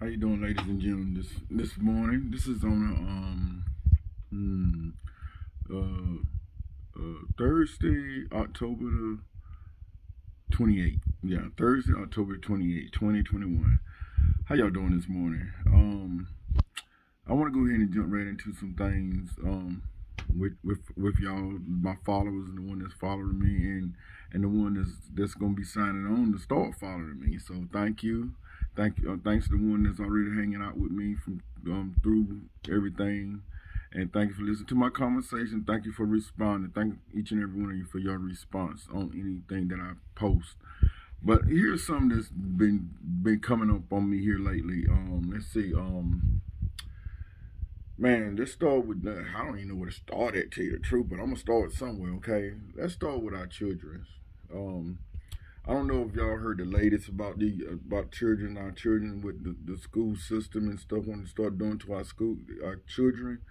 How you doing, ladies and gentlemen? This morning, this is on Thursday, October the 28th. Yeah, Thursday, October 28th, 2021. How y'all doing this morning? I want to go ahead and jump right into some things with y'all, my followers, and the one that's following me, and the one that's gonna be signing on to start following me. So thank you. Thanks to the one that's already hanging out with me from through everything, and thank you for listening to my conversation. Thank you for responding. Thank each and every one of you for your response on anything that I post. But here's something that's been coming up on me here lately. Let's see. Man, let's start with I don't even know where to start at, to tell you the truth, but I'm gonna start somewhere. Okay, let's start with our children. I don't know if y'all heard the latest about our children with the school system and stuff. Want to start doing to our children.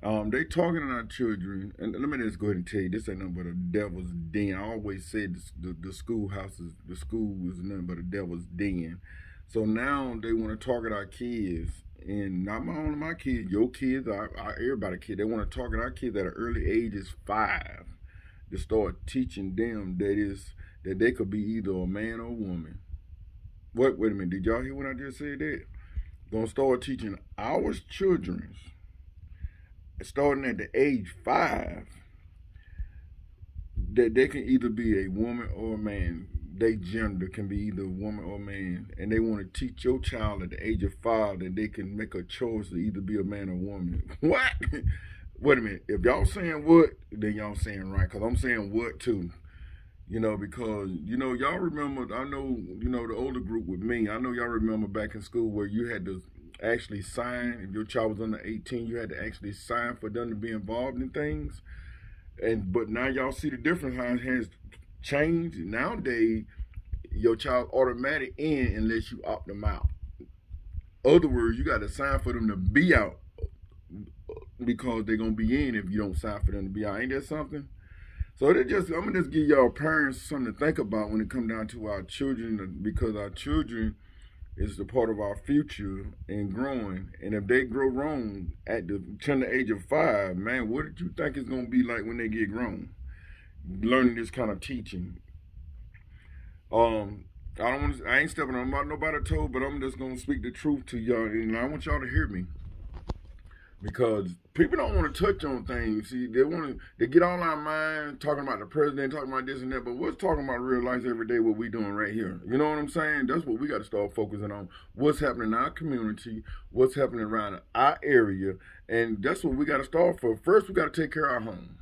They targeting our children, and let me just go ahead and tell you, this ain't nothing but a devil's den. I always said the school is nothing but a devil's den. So now they want to target our kids, and not only my kids, your kids, everybody's kids. They want to target our kids at an early age is 5 to start teaching them that they could be either a man or a woman. Wait a minute, did y'all hear what I just said there? Gonna start teaching our children, starting at the age 5, that they can either be a woman or a man. Their gender can be either a woman or a man. And they want to teach your child at the age of 5 that they can make a choice to either be a man or a woman. What? Wait a minute. If y'all saying what, then y'all saying right. Because I'm saying what too. Because, y'all remember, I know, the older group with me, I know y'all remember back in school where you had to actually sign, if your child was under 18, you had to actually sign for them to be involved in things. But now y'all see the difference, how it has changed. Nowadays, your child automatic in unless you opt them out. Other words, you got to sign for them to be out because they're going to be in if you don't sign for them to be out. Ain't that something? So I'm gonna just give y'all parents something to think about when it comes down to our children, because our children is the part of our future and growing. And if they grow wrong at the tender age of 5, man, what did you think it's gonna be like when they get grown? Learning this kind of teaching. I ain't stepping on nobody's toe, but I'm just gonna speak the truth to y'all, and I want y'all to hear me. Because people don't want to touch on things. See, they get all our mind talking about the president, talking about this and that, but what's talking about real life every day, what we doing right here? You know what I'm saying? That's what we got to start focusing on. What's happening in our community, what's happening around our area, and that's what we got to start for. First, we got to take care of our home.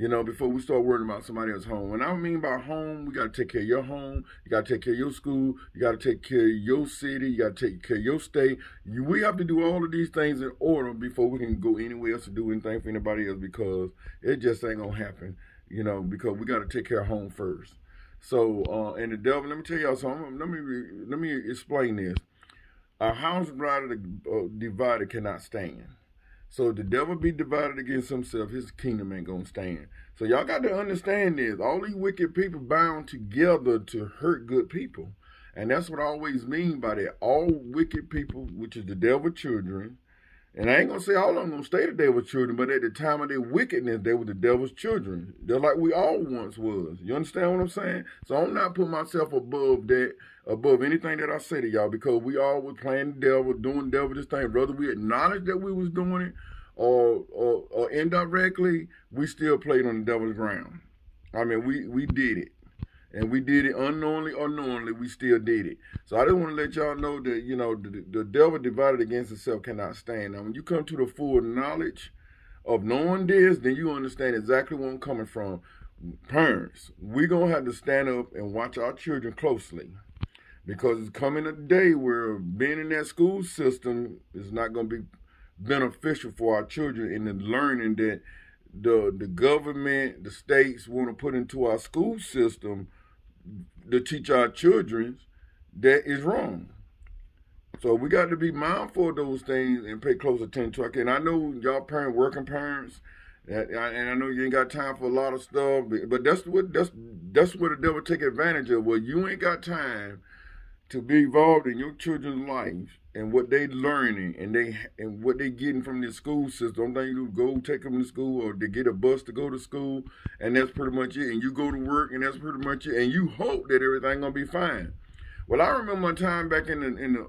Before we start worrying about somebody else's home. When I mean by home, we got to take care of your home. You got to take care of your school. You got to take care of your city. You got to take care of your state. We have to do all of these things in order before we can go anywhere else to do anything for anybody else, because it just ain't going to happen, because we got to take care of home first. So, and the devil, let me tell y'all something. Let me explain this. A house divided cannot stand. So if the devil be divided against himself, his kingdom ain't gonna stand. So y'all got to understand this. All these wicked people bound together to hurt good people. And that's what I always mean by that. All wicked people, which is the devil's children. And I ain't gonna say all of them gonna stay the devil's children, but at the time of their wickedness, they were the devil's children. They're like we all once was. You understand what I'm saying? So I'm not putting myself above anything that I say to y'all, because we all was playing the devil, doing devil this thing. Whether we acknowledge that we was doing it or indirectly, we still played on the devil's ground. I mean, we did it. And we did it unknowingly or knowingly, we still did it. So I just want to let y'all know that, the devil divided against itself cannot stand. Now, when you come to the full knowledge of knowing this, then you understand exactly where I'm coming from. Parents, we're going to have to stand up and watch our children closely, because it's coming a day where being in that school system is not going to be beneficial for our children in the learning that the government, the states want to put into our school system to teach our children. That is wrong. So we got to be mindful of those things and pay close attention to it. And I know y'all working parents, and I know you ain't got time for a lot of stuff, but that's what the devil take advantage of. Well, you ain't got time to be involved in your children's lives and what they learning and what they getting from the school system. Don't think you go take them to school or to get a bus to go to school, and that's pretty much it. And you go to work, and that's pretty much it. And you hope that everything gonna be fine. Well, I remember one time back in the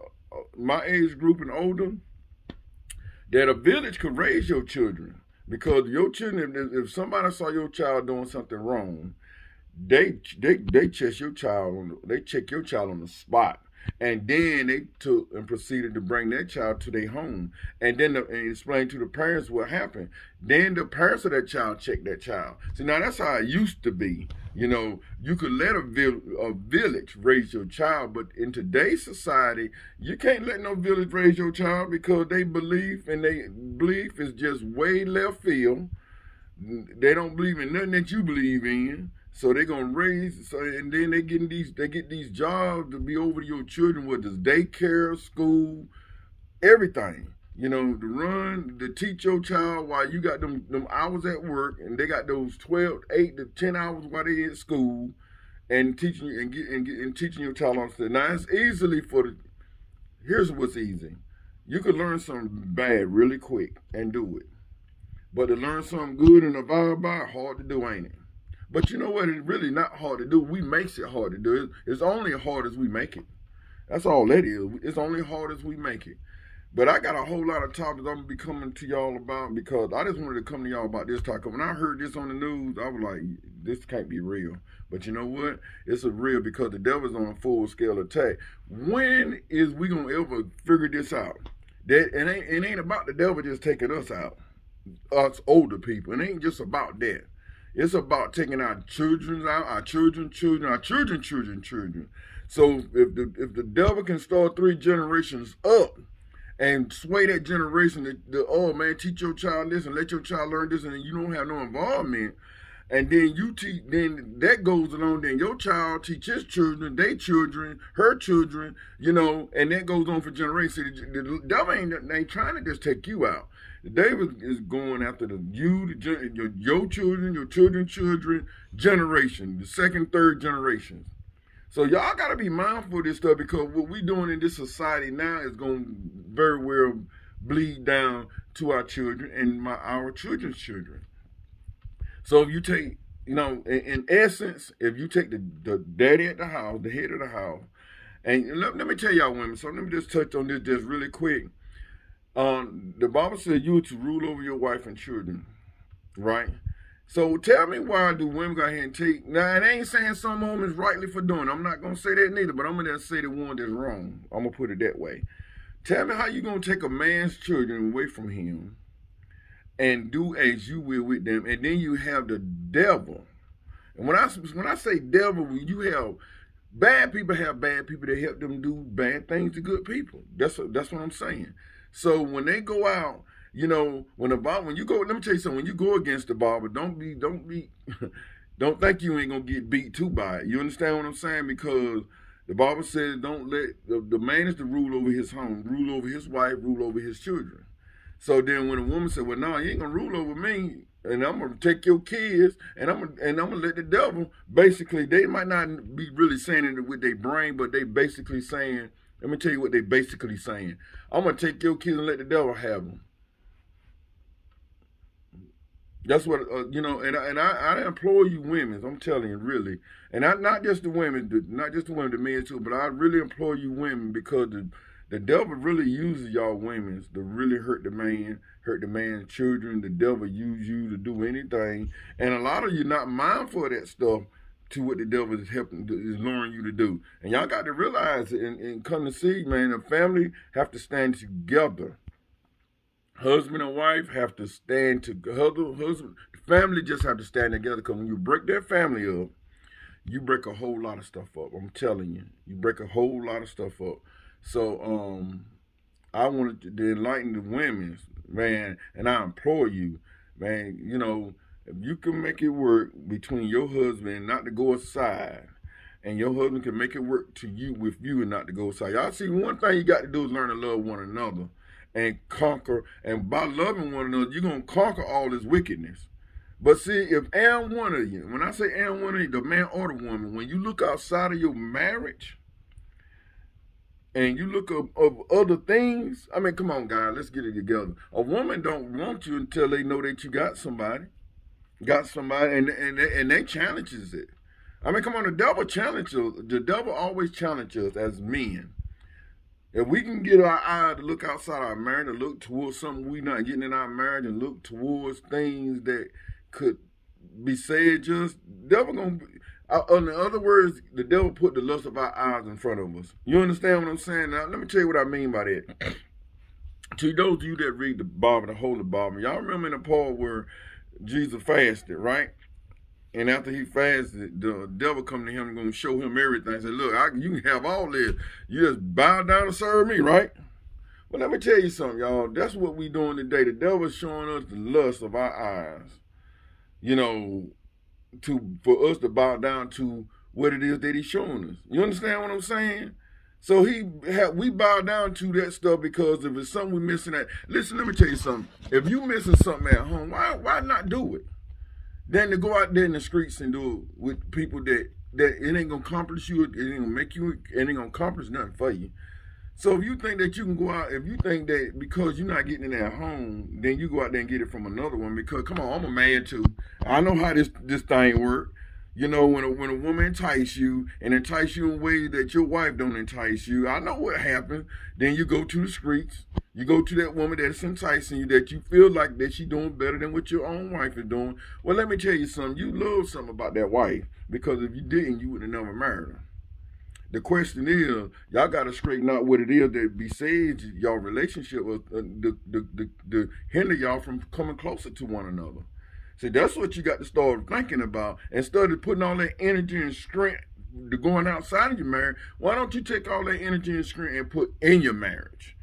my age group and older, that a village could raise your children, because your children, if somebody saw your child doing something wrong, they check your child on the spot, and then they took and proceeded to bring that child to their home, and then and explain to the parents what happened. Then the parents of that child check that child. See, now that's how it used to be. You know, you could let a village raise your child, but in today's society, you can't let no village raise your child, because they belief is just way left field. They don't believe in nothing that you believe in. So they're gonna raise, and then they get these jobs to be over to your children, whether it's daycare, school, everything. You know, to teach your child while you got them hours at work, and they got those 8 to 10 hours while they at school, and teaching you and teaching your child on stuff. Now it's easily here's what's easy. You could learn something bad really quick and do it, but to learn something good and abide by it, hard to do, ain't it? But you know what? It's really not hard to do. We makes it hard to do. It's only hard as we make it. That's all that is. It's only hard as we make it. But I got a whole lot of topics I'm going to be coming to y'all about, because I just wanted to come to y'all about this topic. When I heard this on the news, I was like, this can't be real. But you know what? It's a real, because the devil's on a full-scale attack. When is we going to ever figure this out? That it ain't about the devil just taking us out, us older people. It ain't just about that. It's about taking our children out, our children. So if the devil can start 3 generations up and sway that generation, oh man, teach your child this and let your child learn this, and you don't have no involvement, and then then that goes along, then your child teach his children, their children, her children, you know, and that goes on for generations. The devil ain't trying to just take you out. The devil is going after your children, your children's children, generation, the 2nd, 3rd generations. So y'all got to be mindful of this stuff, because what we doing in this society now is going to very well bleed down to our children and our children's children. So if you take, you know, in essence, if you take the daddy at the house, the head of the house, and let me tell y'all women, so let me just touch on this just really quick. The Bible says you are to rule over your wife and children, right? So tell me, why do women go ahead and take, now it ain't saying some women is rightly for doing it. I'm not going to say that neither, but I'm going to say the one that's wrong. I'm going to put it that way. Tell me how you going to take a man's children away from him and do as you will with them, and then you have the devil. And when I say devil, you have bad people that help them do bad things to good people. That's what I'm saying. So when they go out, you know, when you go, let me tell you something, when you go against the Bible, don't think you ain't gonna get beat too by it. You understand what I'm saying? Because the Bible says don't let, the man is to rule over his home, rule over his wife, rule over his children. So then when a woman said, well, no, you ain't gonna rule over me, and I'm gonna take your kids, and I'm gonna let the devil, basically, they might not be really saying it with their brain, but they basically saying, let me tell you what they basically saying. I'm going to take your kids and let the devil have them. That's what, you know, and I implore you women, I'm telling you, really. And not just the women, the men too, but I really implore you women, because the devil really uses y'all women to really hurt the man's children. The devil use you to do anything. And a lot of you not mindful of that stuff, to what the devil is luring you to do. And y'all got to realize and come to see, man, a family have to stand together. Husband and wife have to stand together. Family just have to stand together, because when you break that family up, you break a whole lot of stuff up. I'm telling you. You break a whole lot of stuff up. So I wanted to enlighten the women, man, and I implore you, man, you know, if you can make it work between your husband not to go aside, and your husband can make it work with you and not to go aside. Y'all see, one thing you got to do is learn to love one another and conquer. And by loving one another, you're going to conquer all this wickedness. But see, if and one of you, when I say and one of you, the man or the woman, when you look outside of your marriage, and you look up of other things, I mean, come on, guys, let's get it together. A woman don't want you until they know that you got somebody, and they challenges it. I mean, come on, the devil challenges. The devil always challenges us as men. If we can get our eye to look outside our marriage, to look towards something we not getting in our marriage, and look towards things that could be said, just devil gonna. In other words, the devil put the lust of our eyes in front of us. You understand what I'm saying? Now, let me tell you what I mean by that. To those of you that read the Bible, the Holy Bible, y'all remember in the part where Jesus fasted, right? And after he fasted, the devil come to him and going to show him everything. Say, look, you can have all this. You just bow down and serve me, right? Well, let me tell you something, y'all. That's what we doing today. The devil is showing us the lust of our eyes. You know, for us to bow down to what it is that he's showing us. You understand what I'm saying? So we bow down to that stuff because if it's something we're missing at. Listen, let me tell you something. If you missing something at home, why not do it? Then to go out there in the streets and do it with people that it ain't gonna accomplish you, it ain't gonna make you, it ain't gonna accomplish nothing for you. So if you think that you can go out, if you think that because you're not getting it at home, then you go out there and get it from another one. Because come on, I'm a man too. I know how this thing works. You know, when a woman entice you and entice you in ways that your wife don't entice you, I know what happens. Then you go to the streets. You go to that woman that's enticing you, that you feel like that she's doing better than what your own wife is doing. Well, let me tell you something. You love something about that wife, because if you didn't, you would have never married her. The question is, y'all got to straighten out what it is that besides y'all relationship, to hinder y'all from coming closer to one another. See, that's what you got to start thinking about. Instead of putting all that energy and strength to going outside of your marriage, why don't you take all that energy and strength and put in your marriage?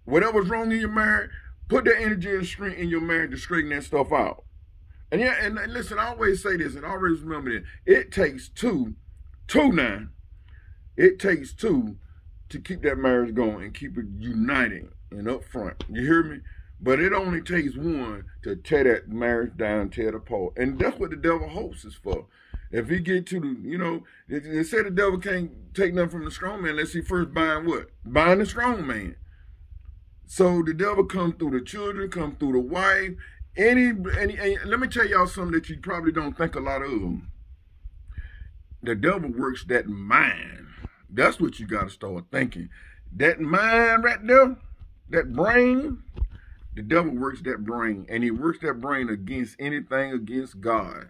Whatever's wrong in your marriage, put that energy and strength in your marriage to straighten that stuff out. And yeah, and listen, I always say this, and I always remember this. It takes two now. It takes two to keep that marriage going and keep it united and up front. You hear me? But it only takes one to tear that marriage down, tear it apart. And that's what the devil hopes is for. If he get to the, you know, they say the devil can't take nothing from the strong man unless he first bind what? Bind the strong man. So the devil comes through the children, comes through the wife. Let me tell y'all something that you probably don't think a lot of. The devil works that mind. That's what you got to start thinking. That mind right there, that brain, the devil works that brain, and he works that brain against anything against God.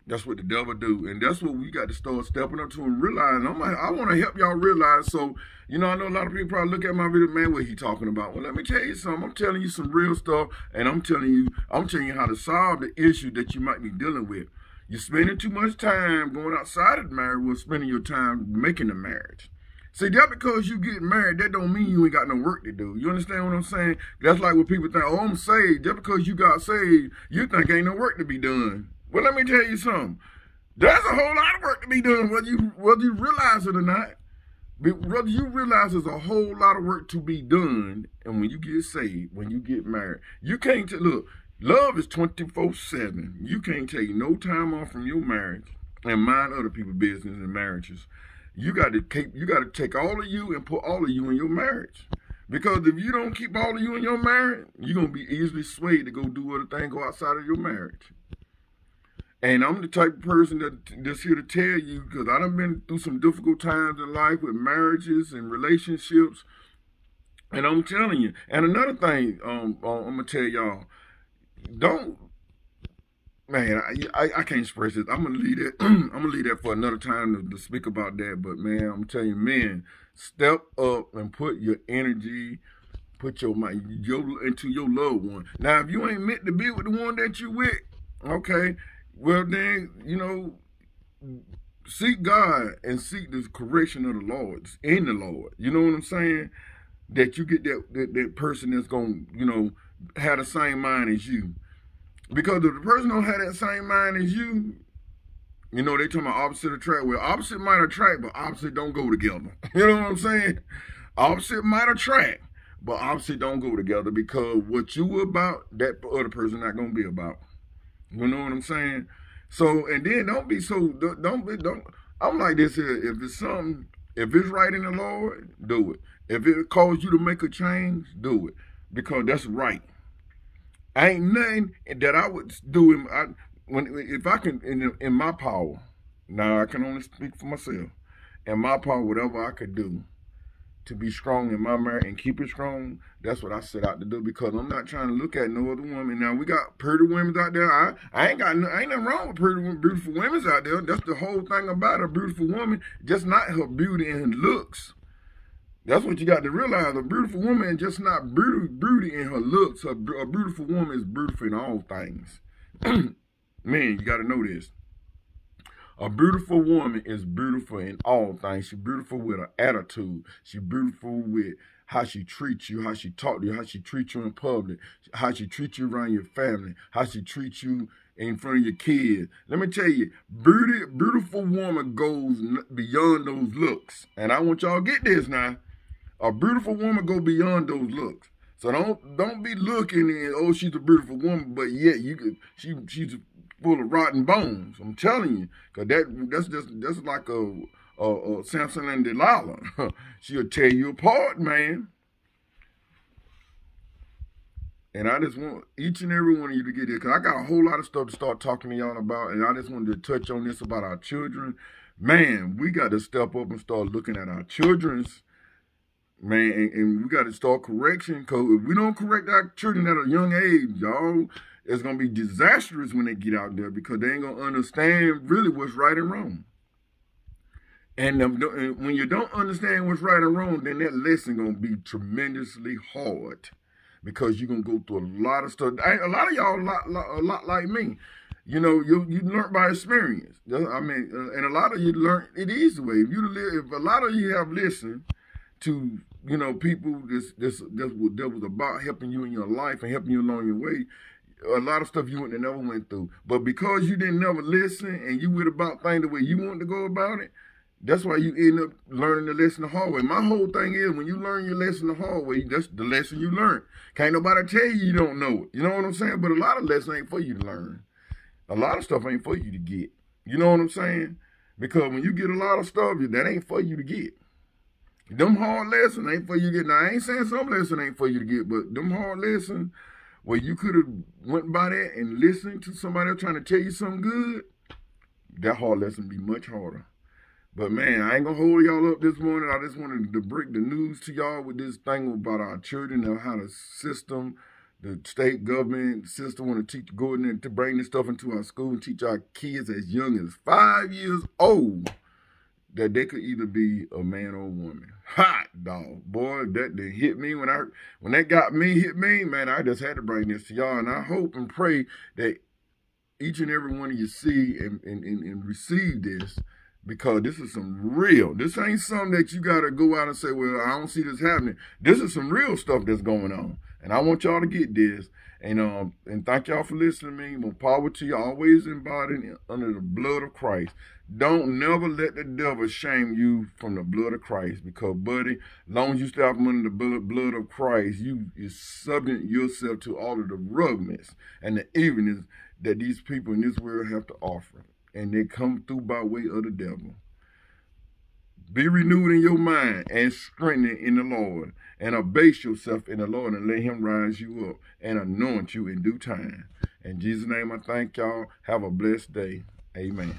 That's what the devil do, and that's what we got to start stepping up to and realizing. I want to help y'all realize. So, you know, I know a lot of people probably look at my video, man, what he talking about. Well, let me tell you something. I'm telling you some real stuff, and I'm telling you how to solve the issue that you might be dealing with. You're spending too much time going outside of the marriage while spending your time making the marriage. See, just because you get married, that don't mean you ain't got no work to do. You understand what I'm saying? That's like when people think, oh, I'm saved. Just because you got saved, you think ain't no work to be done. Well, let me tell you something. There's a whole lot of work to be done, whether you realize it or not. Whether you realize there's a whole lot of work to be done, and when you get saved, when you get married, you can't look. Love is 24/7. You can't take no time off from your marriage and mind other people's business and marriages. You got to take all of you and put all of you in your marriage. Because if you don't keep all of you in your marriage, you're going to be easily swayed to go do other things, go outside of your marriage. And I'm the type of person that's here to tell you, because I done been through some difficult times in life with marriages and relationships. And I'm telling you. And another thing I'm going to tell y'all, don't, man, I can't express this. I'm gonna leave that. I'm gonna leave that for another time to speak about that. But man, I'm telling you, men, step up and put your energy, put your mind, into your loved one. Now, if you ain't meant to be with the one that you with, okay, well then, you know, seek God and seek the correction of the Lord in the Lord. You know what I'm saying? That you get that person that's gonna, you know, have the same mind as you. Because if the person don't have that same mind as you, you know, they talking about opposite attract. Well, opposite might attract, but opposite don't go together. You know what I'm saying? Opposite might attract, but opposite don't go together, because what you about, that other person not gonna be about. You know what I'm saying? So, and then don't. I'm like this here. If it's something If it's right in the Lord, do it. If it calls you to make a change, do it. Because that's right. Ain't nothing that I would do if I can in my power. Now I can only speak for myself. In my power, whatever I could do to be strong in my marriage and keep it strong, that's what I set out to do, because I'm not trying to look at no other woman. Now, we got pretty women out there. I ain't nothing wrong with pretty, beautiful women out there. That's the whole thing about a beautiful woman, just not her beauty and looks. That's what you got to realize. A beautiful woman is just not beauty in her looks. A beautiful woman is beautiful in all things. Man, you got to know this. A beautiful woman is beautiful in all things. She's beautiful with her attitude. She's beautiful with how she treats you, how she talks to you, how she treats you in public, how she treats you around your family, how she treats you in front of your kids. Let me tell you, beautiful woman goes beyond those looks. And I want y'all to get this now. A beautiful woman go beyond those looks. So don't be looking and, oh, she's a beautiful woman, but yet she's full of rotten bones. I'm telling you, cause that's like a Samson and Delilah. She'll tear you apart, man. And I just want each and every one of you to get it, because I got a whole lot of stuff to start talking to y'all about, and I just wanted to touch on this about our children. Man, we got to step up and start looking at our children's, man, and we got to start correction, because if we don't correct our children at a young age, y'all, it's going to be disastrous when they get out there, because they ain't going to understand really what's right and wrong. And when you don't understand what's right and wrong, then that lesson going to be tremendously hard, because you're going to go through a lot of stuff. A lot of y'all a lot like me. You know, you learn by experience. I mean, and a lot of you learn it easy way. If a lot of you have listened to, you know, people that was about helping you in your life and helping you along your way, a lot of stuff you wouldn't have never went through. But because you didn't never listen and you went about things the way you wanted to go about it, that's why you end up learning the lesson the hard way. My whole thing is, when you learn your lesson the hard way, that's the lesson you learn. Can't nobody tell you don't know it. You know what I'm saying? But a lot of lessons ain't for you to learn. A lot of stuff ain't for you to get. You know what I'm saying? Because when you get a lot of stuff, that ain't for you to get. Them hard lessons ain't for you to get. Now, I ain't saying some lessons ain't for you to get, but them hard lessons where you could have went by that and listened to somebody else trying to tell you something good, that hard lesson be much harder. But man, I ain't gonna hold y'all up this morning. I just wanted to break the news to y'all with this thing about our children and how the system, the state government system want to go in there to bring this stuff into our school and teach our kids as young as 5 years old that they could either be a man or a woman. Hot dog, boy, that did hit me when that hit me, man. I just had to bring this to y'all, and I hope and pray that each and every one of you see and receive this, because this is some real. This ain't something that you gotta go out and say, well, I don't see this happening. This is some real stuff that's going on, and I want y'all to get this. And thank y'all for listening to me. More power to you. Always embodied under the blood of Christ. Don't never let the devil shame you from the blood of Christ, because, buddy, as long as you stay up under the blood of Christ, you subject yourself to all of the ruggedness and the evilness that these people in this world have to offer. And they come through by way of the devil. Be renewed in your mind and strengthened in the Lord, and abase yourself in the Lord, and let him rise you up and anoint you in due time. In Jesus' name, I thank y'all. Have a blessed day. Amen.